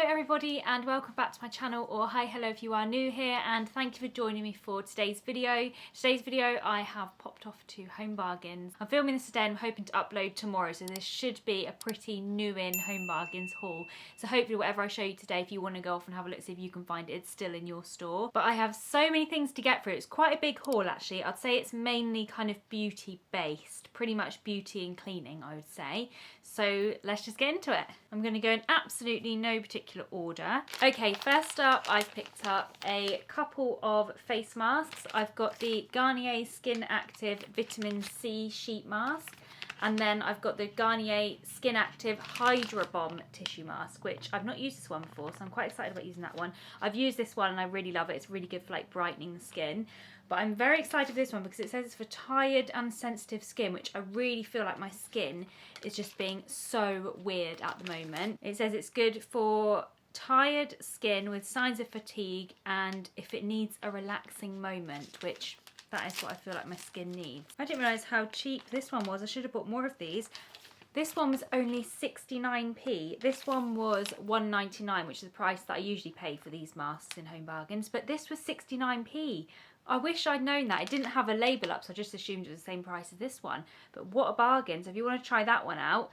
Hello everybody and welcome back to my channel, or hi hello if you are new here, and thank you for joining me for today's video. Today's video I have popped off to Home Bargains. I'm filming this today and I'm hoping to upload tomorrow, so this should be a pretty new in Home Bargains haul. So hopefully whatever I show you today, if you want to go off and have a look, see if you can find it, it's still in your store. But I have so many things to get through. It's quite a big haul actually. I'd say it's mainly kind of beauty based, pretty much beauty and cleaning I would say. So let's just get into it. I'm going to go in absolutely no particular order. Okay, first up I've picked up a couple of face masks. I've got the Garnier Skin Active Vitamin C Sheet Mask, and then I've got the Garnier Skin Active Hydra Bomb Tissue Mask, which I've not used this one before, so I'm quite excited about using that one. I've used this one and I really love it. It's really good for like brightening the skin. But I'm very excited for this one because it says it's for tired and sensitive skin, which I really feel like my skin is just being so weird at the moment. It says it's good for tired skin with signs of fatigue and if it needs a relaxing moment, which that is what I feel like my skin needs. I didn't realise how cheap this one was. I should have bought more of these. This one was only 69p. This one was $1.99, which is the price that I usually pay for these masks in Home Bargains. But this was 69p. I wish I'd known that. It didn't have a label up, so I just assumed it was the same price as this one. But what a bargain. So if you want to try that one out,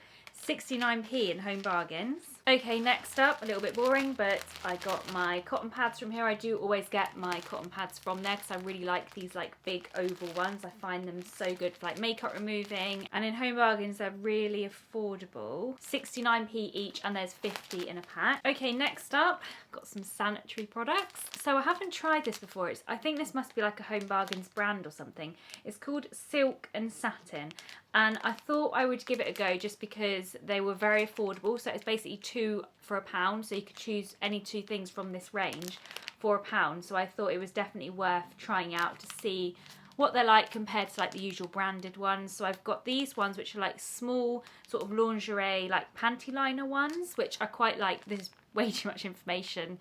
69p in Home Bargains. Okay, next up, a little bit boring, but I got my cotton pads from here. I do always get my cotton pads from there because I really like these like big oval ones. I find them so good for like makeup removing, and in Home Bargains they're really affordable. 69p each, and there's 50 in a pack. Okay, next up, got some sanitary products. So I haven't tried this before. I think this must be like a Home Bargains brand or something. It's called Silk and Satin, and I thought I would give it a go just because they were very affordable. So it's basically two for £1, so you could choose any two things from this range for £1. So I thought it was definitely worth trying out to see what they're like compared to like the usual branded ones. So I've got these ones which are like small sort of lingerie like panty liner ones, which I quite like. This is way too much information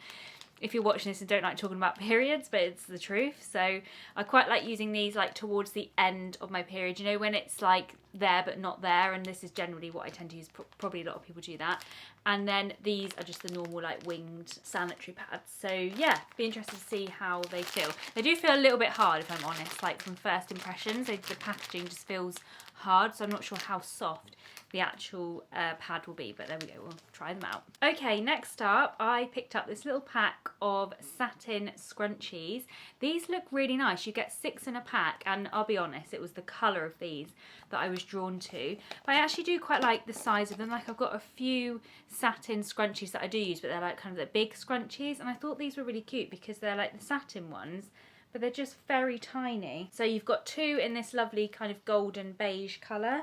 if you're watching this and don't like talking about periods, but it's the truth. So I quite like using these like towards the end of my period, you know, when it's like there but not there, and this is generally what I tend to use. Probably a lot of people do that. And then these are just the normal like winged sanitary pads. So yeah, be interested to see how they feel. They do feel a little bit hard if I'm honest, like from first impressions. The packaging just feels hard, so I'm not sure how soft the actual pad will be, but there we go, we'll try them out. Okay, next up I picked up this little pack of Satin scrunchies. These look really nice. You get 6 in a pack, and I'll be honest, it was the colour of these that I was drawn to. But I actually do quite like the size of them. Like I've got a few satin scrunchies that I do use, but they're like kind of the big scrunchies, and I thought these were really cute because they're like the satin ones, but they're just very tiny. So you've got 2 in this lovely kind of golden beige colour,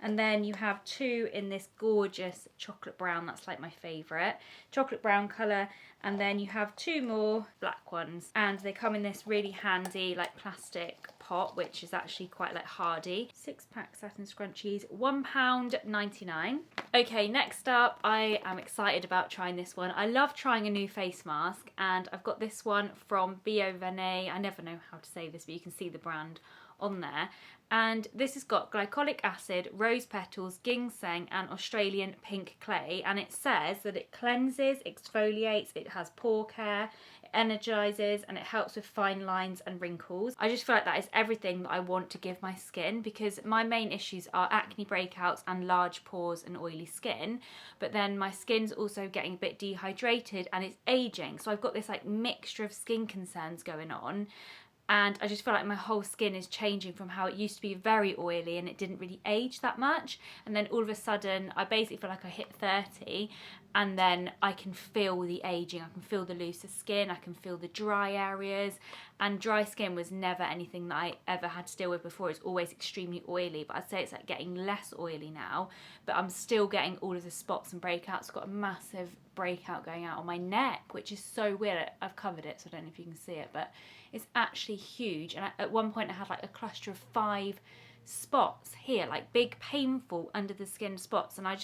and then you have 2 in this gorgeous chocolate brown. That's like my favourite. Chocolate brown colour. And then you have 2 more black ones. And they come in this really handy like plastic pot, which is actually quite like hardy. 6-pack satin scrunchies, £1.99. Okay, next up, I am excited about trying this one. I love trying a new face mask, and I've got this one from Bio Venet. I never know how to say this, but you can see the brand on there. And this has got glycolic acid, rose petals, ginseng and Australian pink clay, and it says that it cleanses, exfoliates, it has pore care, it energizes, and it helps with fine lines and wrinkles. I just feel like that is everything that I want to give my skin, because my main issues are acne breakouts and large pores and oily skin, but then my skin's also getting a bit dehydrated and it's aging, so I've got this like mixture of skin concerns going on. And I just feel like my whole skin is changing from how it used to be very oily and it didn't really age that much. And then all of a sudden, I basically feel like I hit 30 and then I can feel the aging. I can feel the looser skin. I can feel the dry areas. And dry skin was never anything that I ever had to deal with before. It's always extremely oily. But I'd say it's like getting less oily now. But I'm still getting all of the spots and breakouts. I've got a massive breakout going out on my neck, which is so weird. I've covered it, so I don't know if you can see it, but it's actually huge. And at one point I had like a cluster of 5 spots here, like big painful under the skin spots, and I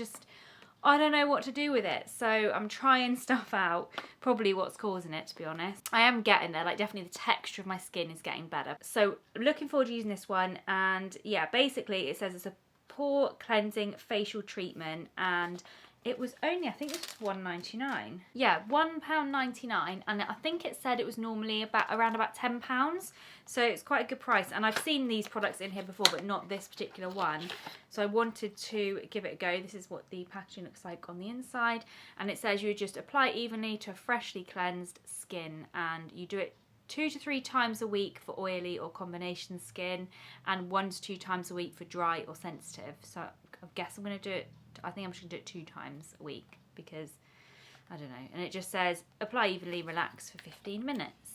don't know what to do with it. So I'm trying stuff out, probably what's causing it, to be honest. I am getting there, like definitely the texture of my skin is getting better. So I'm looking forward to using this one, and yeah, basically it says it's a pore cleansing facial treatment, and It was only, I think it was £1.99. Yeah, £1.99, and I think it said it was normally around about £10. So it's quite a good price. And I've seen these products in here before, but not this particular one. So I wanted to give it a go. This is what the packaging looks like on the inside. And it says you just apply evenly to a freshly cleansed skin, and you do it 2 to 3 times a week for oily or combination skin, and 1 to 2 times a week for dry or sensitive. So I guess I'm going to do it, I think I'm just going to do it 2 times a week because, I don't know. And it just says, apply evenly, relax for 15 minutes.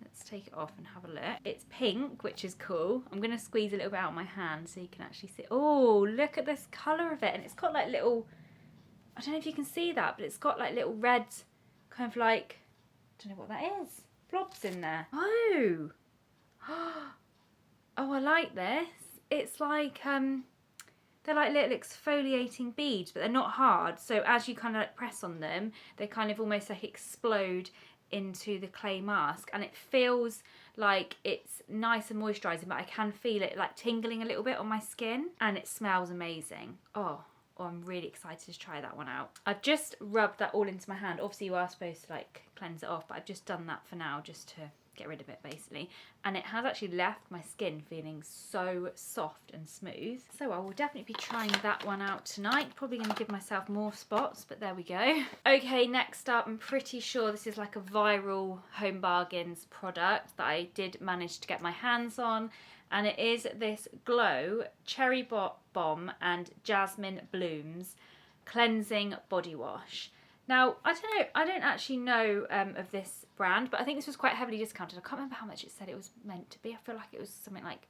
Let's take it off and have a look. It's pink, which is cool. I'm going to squeeze a little bit out of my hand so you can actually see. Oh, look at this colour of it. And it's got like little, I don't know if you can see that, but it's got like little red, kind of like, I don't know what that is, blobs in there. Oh, oh, I like this. It's like, they're like little exfoliating beads, but they're not hard. So as you kind of like press on them, they kind of almost like explode into the clay mask, and it feels like it's nice and moisturising, but I can feel it like tingling a little bit on my skin, and it smells amazing. Oh, I'm really excited to try that one out. I've just rubbed that all into my hand. Obviously you are supposed to like cleanse it off, but I've just done that for now just to get rid of it basically, and it has actually left my skin feeling so soft and smooth. So I will definitely be trying that one out tonight. Probably going to give myself more spots, but there we go. Okay, next up, I'm pretty sure this is like a viral Home Bargains product that I did manage to get my hands on, and it is this Glow Cherry Bomb and Jasmine Blooms Cleansing Body Wash. Now, I don't know, I don't actually know of this brand, but I think this was quite heavily discounted. I can't remember how much it said it was meant to be. I feel like it was something like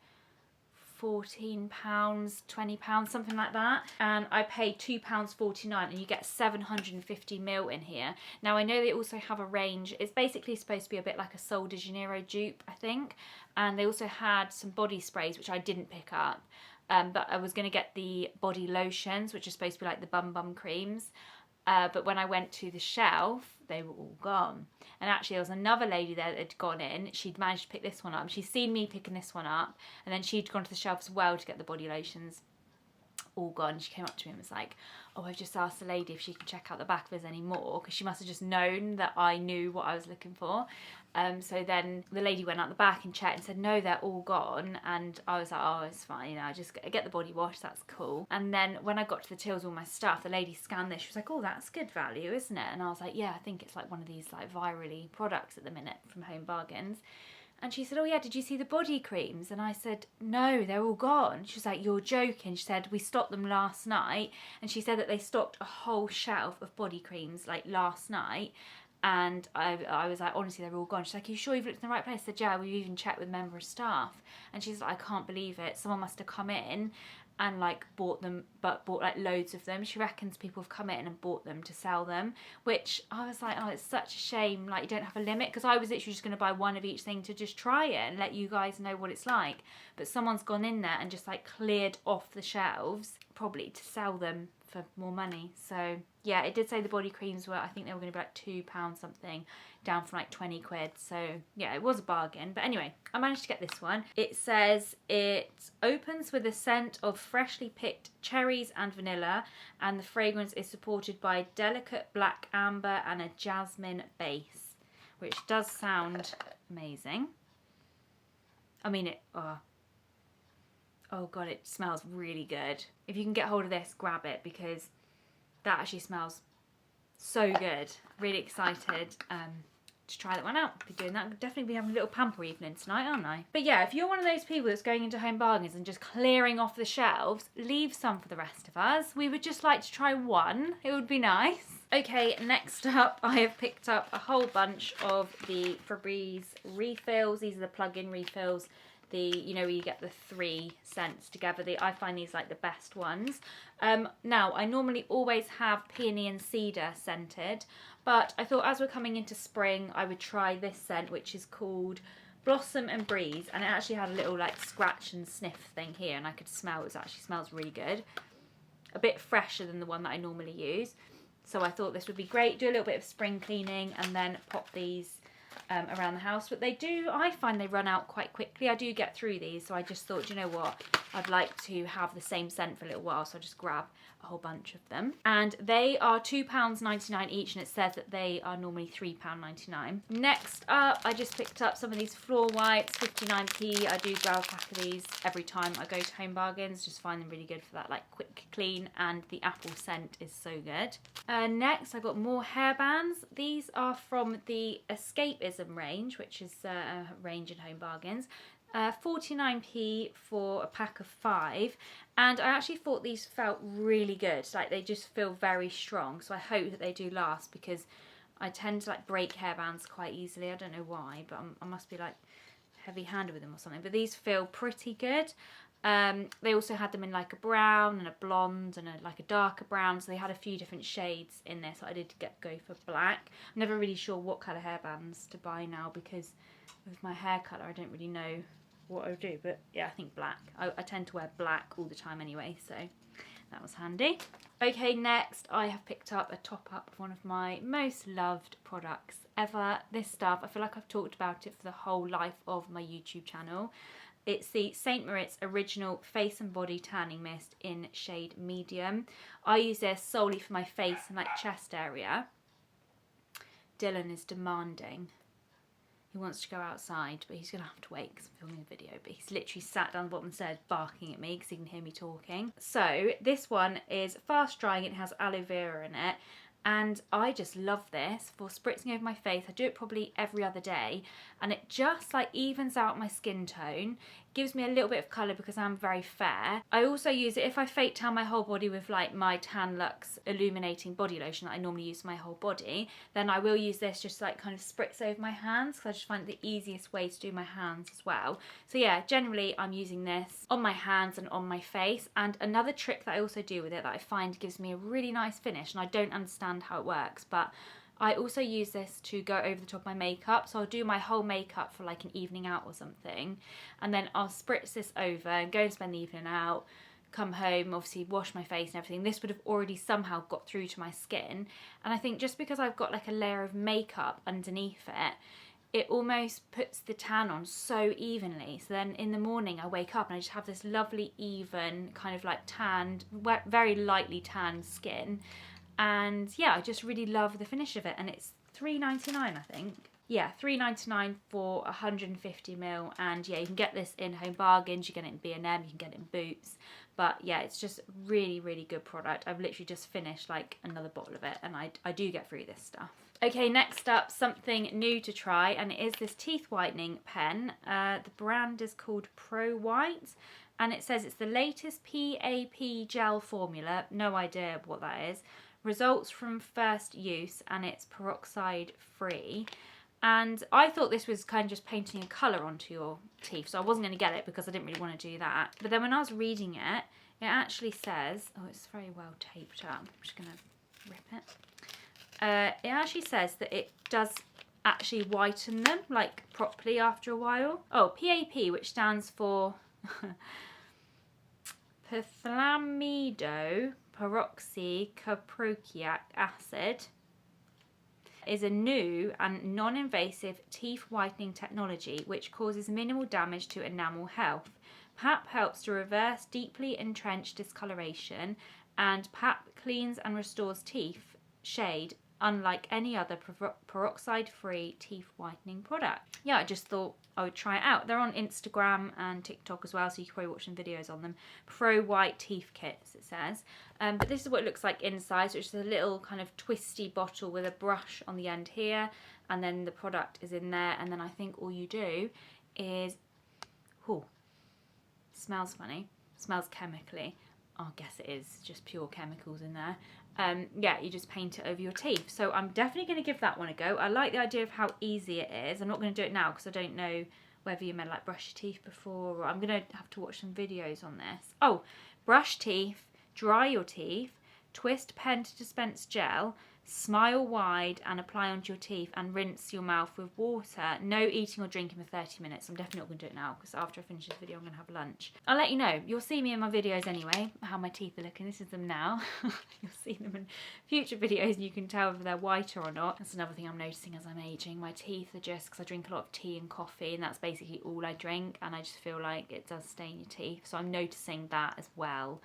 £14, £20, something like that. And I paid £2.49, and you get 750ml in here. Now, I know they also have a range. It's basically supposed to be a bit like a Sol de Janeiro dupe, I think. And they also had some body sprays, which I didn't pick up. But I was going to get the body lotions, which are supposed to be like the bum creams. But when I went to the shelf, they were all gone. And actually there was another lady there that had gone in. She'd managed to pick this one up. She'd seen me picking this one up, and then she'd gone to the shelf as well to get the body lotions. All gone. She came up to me and was like, oh, I've just asked the lady if she can check out the back if there's any more, because she must have just known that I knew what I was looking for. So then the lady went out the back and checked and said, no, they're all gone. And I was like, oh, it's fine, you know, I just get the body wash, that's cool. And then when I got to the tills with all my stuff, the lady scanned this. She was like, oh, that's good value, isn't it? And I was like, yeah, I think it's like one of these like virally products at the minute from Home Bargains. And she said, oh yeah, did you see the body creams? And I said, no, they're all gone. She was like, you're joking. She said, we stocked them last night. And she said that they stocked a whole shelf of body creams like last night. And I was like, honestly, they're all gone. She's like, are you sure you've looked in the right place? I said, yeah, we've even checked with a member of staff. And she's like, I can't believe it. Someone must have come in and like bought them, but bought like loads of them. She reckons people have come in and bought them to sell them, which I was like, oh, it's such a shame, like you don't have a limit, because I was literally just going to buy one of each thing to just try it and let you guys know what it's like. But someone's gone in there and just like cleared off the shelves, probably to sell them for more money. So yeah, it did say the body creams were, I think they were going to be like £2 something, down from like 20 quid. So yeah, it was a bargain. But anyway, I managed to get this one. It says it opens with a scent of freshly picked cherries and vanilla, and the fragrance is supported by delicate black amber and a jasmine base, which does sound amazing. I mean, oh god, it smells really good. If you can get hold of this, grab it, because that actually smells so good. Really excited to try that one out. Be doing that. I'll definitely be having a little pamper evening tonight, aren't I? But yeah, if you're one of those people that's going into Home Bargains and just clearing off the shelves, leave some for the rest of us. We would just like to try one. It would be nice. Okay, next up, I have picked up a whole bunch of the Febreze refills. These are the plug-in refills. You know, where you get the 3 scents together. I find these like the best ones. Now, I normally always have peony and cedar scented, but I thought as we're coming into spring, I would try this scent, which is called Blossom and Breeze, and it actually had a little like scratch and sniff thing here, and I could smell it actually smells really good. A bit fresher than the one that I normally use. So I thought this would be great. Do a little bit of spring cleaning and then pop these around the house, but I find they run out quite quickly. I do get through these, so I just thought, you know what, I'd like to have the same scent for a little while, so I just grab a whole bunch of them. And they are £2.99 each, and it says that they are normally £3.99. Next up, I just picked up some of these floor wipes, 59p. I do grab a pack of these every time I go to Home Bargains, just find them really good for that like quick clean, and the apple scent is so good. Next, I got more hairbands. These are from the Escapism range, which is a range in Home Bargains. 49p for a pack of 5, and I actually thought these felt really good. Like, they just feel very strong, so I hope that they do last, because I tend to like break hairbands quite easily. I don't know why, but I must be like heavy-handed with them or something, but these feel pretty good. They also had them in like a brown and a blonde and like a darker brown, so they had a few different shades in there, so I did go for black. I'm never really sure what colour hairbands to buy now, because with my hair colour I don't really know what I would do, but yeah, I think black. I tend to wear black all the time anyway, so that was handy. Okay, next I have picked up a top up of one of my most loved products ever. This stuff, I feel like I've talked about it for the whole life of my YouTube channel. It's the St. Moriz Original Face and Body Tanning Mist in shade medium. I use this solely for my face and like chest area. Dylan is demanding. He wants to go outside, but he's going to have to wait because I'm filming a video. But he's literally sat down the bottom of the stairs barking at me because he can hear me talking. So this one is fast drying. It has aloe vera in it. And I just love this for spritzing over my face. I do it probably every other day, and it just like evens out my skin tone, gives me a little bit of colour because I'm very fair. I also use it if I fake tan my whole body with like my Tan Luxe illuminating body lotion that I normally use for my whole body, then I will use this just like kind of spritz over my hands, because I just find it the easiest way to do my hands as well. So yeah, generally I'm using this on my hands and on my face. And another trick that I also do with it that I find gives me a really nice finish, and I don't understand how it works, but I also use this to go over the top of my makeup. So I'll do my whole makeup for like an evening out or something, and then I'll spritz this over and go and spend the evening out, come home, obviously wash my face and everything. This would have already somehow got through to my skin, and I think just because I've got like a layer of makeup underneath it, it almost puts the tan on so evenly. So then in the morning I wake up and I just have this lovely even kind of like tanned, very lightly tanned skin. And yeah, I just really love the finish of it, and it's £3.99 I think. Yeah, £3.99 for 150ml, and yeah, you can get this in Home Bargains, you can get it in B&M, you can get it in Boots. But yeah, it's just really, really good product. I've literally just finished like another bottle of it, and I do get through this stuff. Okay, next up, something new to try, and it is this teeth whitening pen. The brand is called Pro White, and it says it's the latest PAP gel formula. No idea what that is. Results from first use, and it's peroxide free. And I thought this was kind of just painting a colour onto your teeth, so I wasn't going to get it because I didn't really want to do that. But then when I was reading it, it actually says, oh, it's very well taped up. I'm just going to rip it. It actually says that it does actually whiten them, like, properly after a while. Oh, PAP, which stands for perfluamido peroxycaproic acid, is a new and non-invasive teeth whitening technology which causes minimal damage to enamel health. PAP helps to reverse deeply entrenched discoloration, and PAP cleans and restores teeth shade unlike any other peroxide-free teeth whitening product. Yeah, I just thought I would try it out. They're on Instagram and TikTok as well, so you can probably watch some videos on them. Pro White Teeth Kits, it says. But this is what it looks like inside. So it's just a little kind of twisty bottle with a brush on the end here, and then the product is in there, and then I think all you do is, oh, smells funny, smells chemically. I guess it is just pure chemicals in there. Yeah, you just paint it over your teeth. So I'm definitely going to give that one a go. I like the idea of how easy it is. I'm not going to do it now because I don't know whether you meant like brush your teeth before, or I'm going to have to watch some videos on this. Oh, brush teeth, dry your teeth, twist pen to dispense gel, Smile wide and apply onto your teeth and rinse your mouth with water. No eating or drinking for 30 minutes. I'm definitely not going to do it now because after I finish this video I'm going to have lunch. I'll let you know. You'll see me in my videos anyway, how my teeth are looking. This is them now. You'll see them in future videos and you can tell whether they're whiter or not. That's another thing I'm noticing as I'm aging. My teeth are just, because I drink a lot of tea and coffee and that's basically all I drink, and I just feel like it does stain your teeth. So I'm noticing that as well,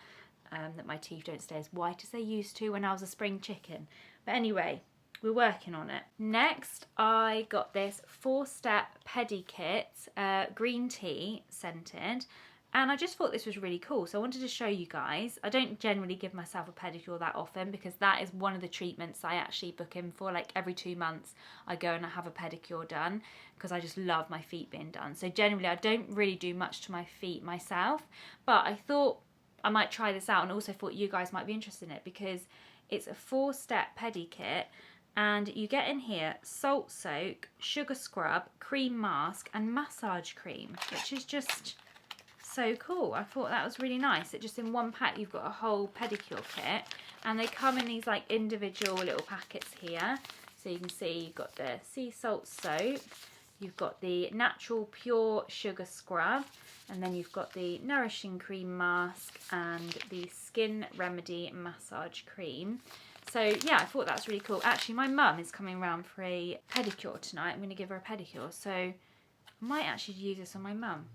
that my teeth don't stay as white as they used to when I was a spring chicken. But anyway, we're working on it. Next, I got this 4-step Pedicure Kit, green tea scented. And I just thought this was really cool, so I wanted to show you guys. I don't generally give myself a pedicure that often because that is one of the treatments I actually book in for. Like every 2 months I go and I have a pedicure done because I just love my feet being done. So generally I don't really do much to my feet myself, but I thought I might try this out and also thought you guys might be interested in it because it's a 4-step pedi kit, and you get in here salt soak, sugar scrub, cream mask and massage cream, which is just so cool. I thought that was really nice. It just in one pack you've got a whole pedicure kit, and they come in these like individual little packets here. So you can see you've got the sea salt soap, you've got the natural pure sugar scrub, and then you've got the nourishing cream mask and the skin remedy massage cream. So yeah, I thought that's really cool. Actually, my mum is coming around for a pedicure tonight. I'm going to give her a pedicure, so I might actually use this on my mum.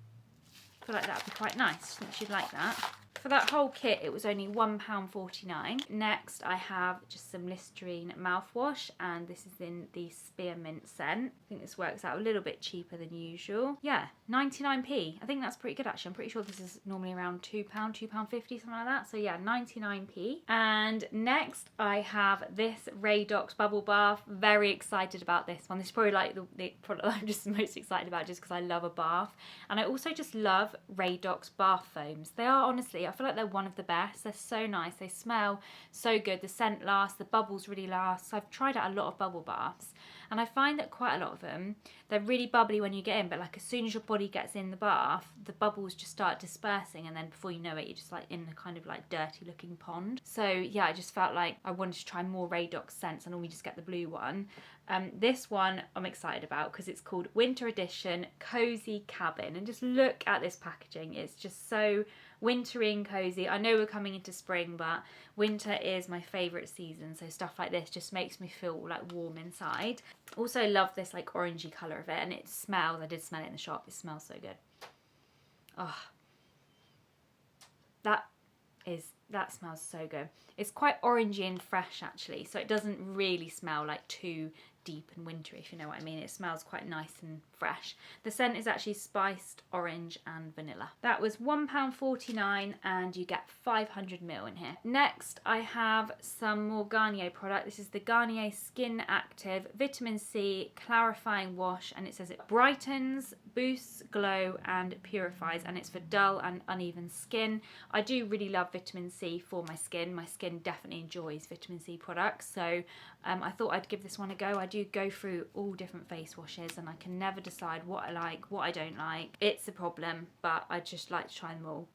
I feel like that would be quite nice. I think she'd like that. For that whole kit, it was only £1.49. Next, I have just some Listerine mouthwash, and this is in the spearmint scent. I think this works out a little bit cheaper than usual. Yeah, 99p. I think that's pretty good actually. I'm pretty sure this is normally around £2, £2.50, something like that. So yeah, 99p. And next, I have this Radox bubble bath. Very excited about this one. This is probably like the product I'm just most excited about just because I love a bath. And I also just love Radox bath foams. They are honestly, I feel like they're one of the best. They're so nice. They smell so good. The scent lasts. The bubbles really last. So I've tried out a lot of bubble baths, and I find that quite a lot of them, they're really bubbly when you get in, but like as soon as your body gets in the bath, the bubbles just start dispersing, and then before you know it, you're just like in a kind of like dirty looking pond. So yeah, I just felt like I wanted to try more Radox scents. I normally just get the blue one. This one I'm excited about because it's called Winter Edition Cozy Cabin, and just look at this packaging. It's just so wintry and cozy. I know we're coming into spring, but winter is my favourite season, so stuff like this just makes me feel like warm inside. Also love this like orangey colour of it, and it smells, I did smell it in the shop, it smells so good. Oh, that smells so good. It's quite orangey and fresh actually, so it doesn't really smell like too deep and wintry, if you know what I mean. It smells quite nice and fresh. The scent is actually spiced orange and vanilla. That was £1.49 and you get 500ml in here. Next, I have some more Garnier product. This is the Garnier Skin Active Vitamin C Clarifying Wash, and it says it brightens, boosts glow and purifies, and it's for dull and uneven skin. I do really love vitamin C for my skin. My skin definitely enjoys vitamin C products, so I thought I'd give this one a go. I do go through all different face washes and I can never decide what I like, what I don't like. It's a problem, but I just like to try them all.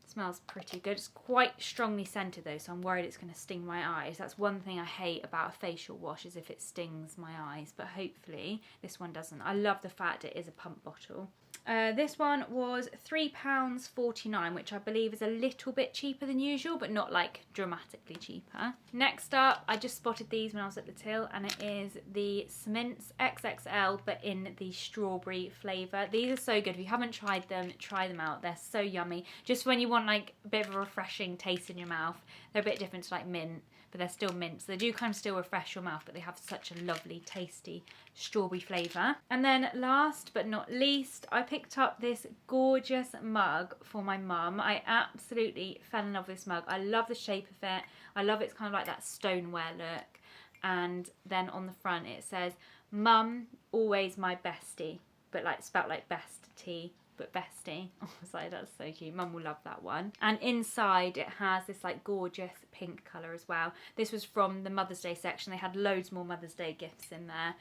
Smells pretty good. It's quite strongly scented though, so I'm worried it's going to sting my eyes. That's one thing I hate about a facial wash, is if it stings my eyes, but hopefully this one doesn't. I love the fact it is a pump bottle. This one was £3.49, which I believe is a little bit cheaper than usual, but not like dramatically cheaper. Next up, I just spotted these when I was at the till, and it is the Smints XXL, but in the strawberry flavour. These are so good. If you haven't tried them, try them out. They're so yummy. Just when you want like a bit of a refreshing taste in your mouth. They're a bit different to like mint, but they're still mint. So they do kind of still refresh your mouth, but they have such a lovely, tasty strawberry flavour. And then last but not least, I picked up this gorgeous mug for my mum. I absolutely fell in love with this mug. I love the shape of it. I love it's kind of like that stoneware look. And then on the front it says, "Mum, always my bestie," but like spelt like best tea, but bestie. I was like, that's so cute. Mum will love that one. And inside it has this like gorgeous pink colour as well. This was from the Mother's Day section. They had loads more Mother's Day gifts in there.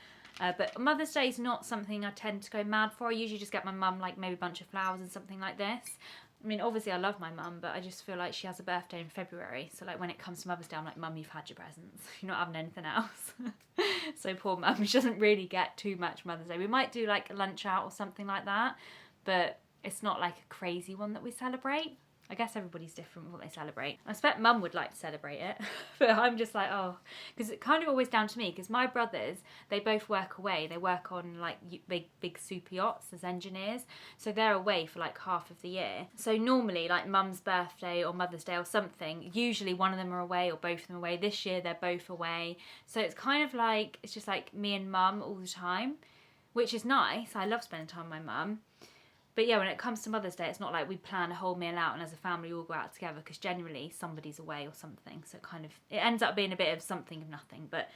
But Mother's Day is not something I tend to go mad for. I usually just get my mum like maybe a bunch of flowers and something like this. I mean, obviously I love my mum, but I just feel like she has a birthday in February. So like when it comes to Mother's Day, I'm like, Mum, you've had your presents. You're not having anything else. So poor mum, she doesn't really get too much Mother's Day. We might do like a lunch out or something like that, but it's not like a crazy one that we celebrate. I guess everybody's different with what they celebrate. I expect mum would like to celebrate it, but I'm just like, oh, because it's kind of always down to me, because my brothers, they both work away. They work on like big super yachts as engineers, so they're away for like half of the year. So normally like mum's birthday or Mother's Day or something, usually one of them are away or both of them are away. This year they're both away, so it's kind of like, it's just like me and mum all the time, which is nice. I love spending time with my mum. But yeah, when it comes to Mother's Day, it's not like we plan a whole meal out and as a family we all go out together, because generally somebody's away or something. So it ends up being a bit of something of nothing. But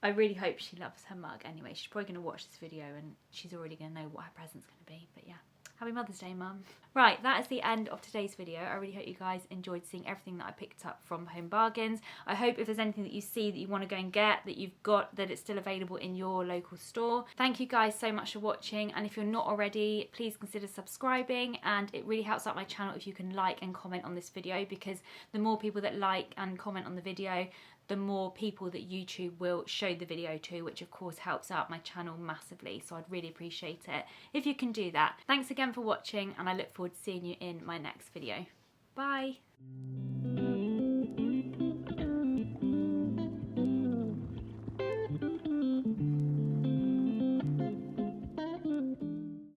I really hope she loves her mug anyway. She's probably going to watch this video and she's already going to know what her present's going to be. But yeah, happy Mother's Day, Mum. Right, that is the end of today's video. I really hope you guys enjoyed seeing everything that I picked up from Home Bargains. I hope if there's anything that you see that you want to go and get, that you've got, that it's still available in your local store. Thank you guys so much for watching, and if you're not already, please consider subscribing, and it really helps out my channel if you can like and comment on this video, because the more people that like and comment on the video, the more people that YouTube will show the video to, which of course helps out my channel massively. So I'd really appreciate it if you can do that. Thanks again for watching, and I look forward to seeing you in my next video. Bye.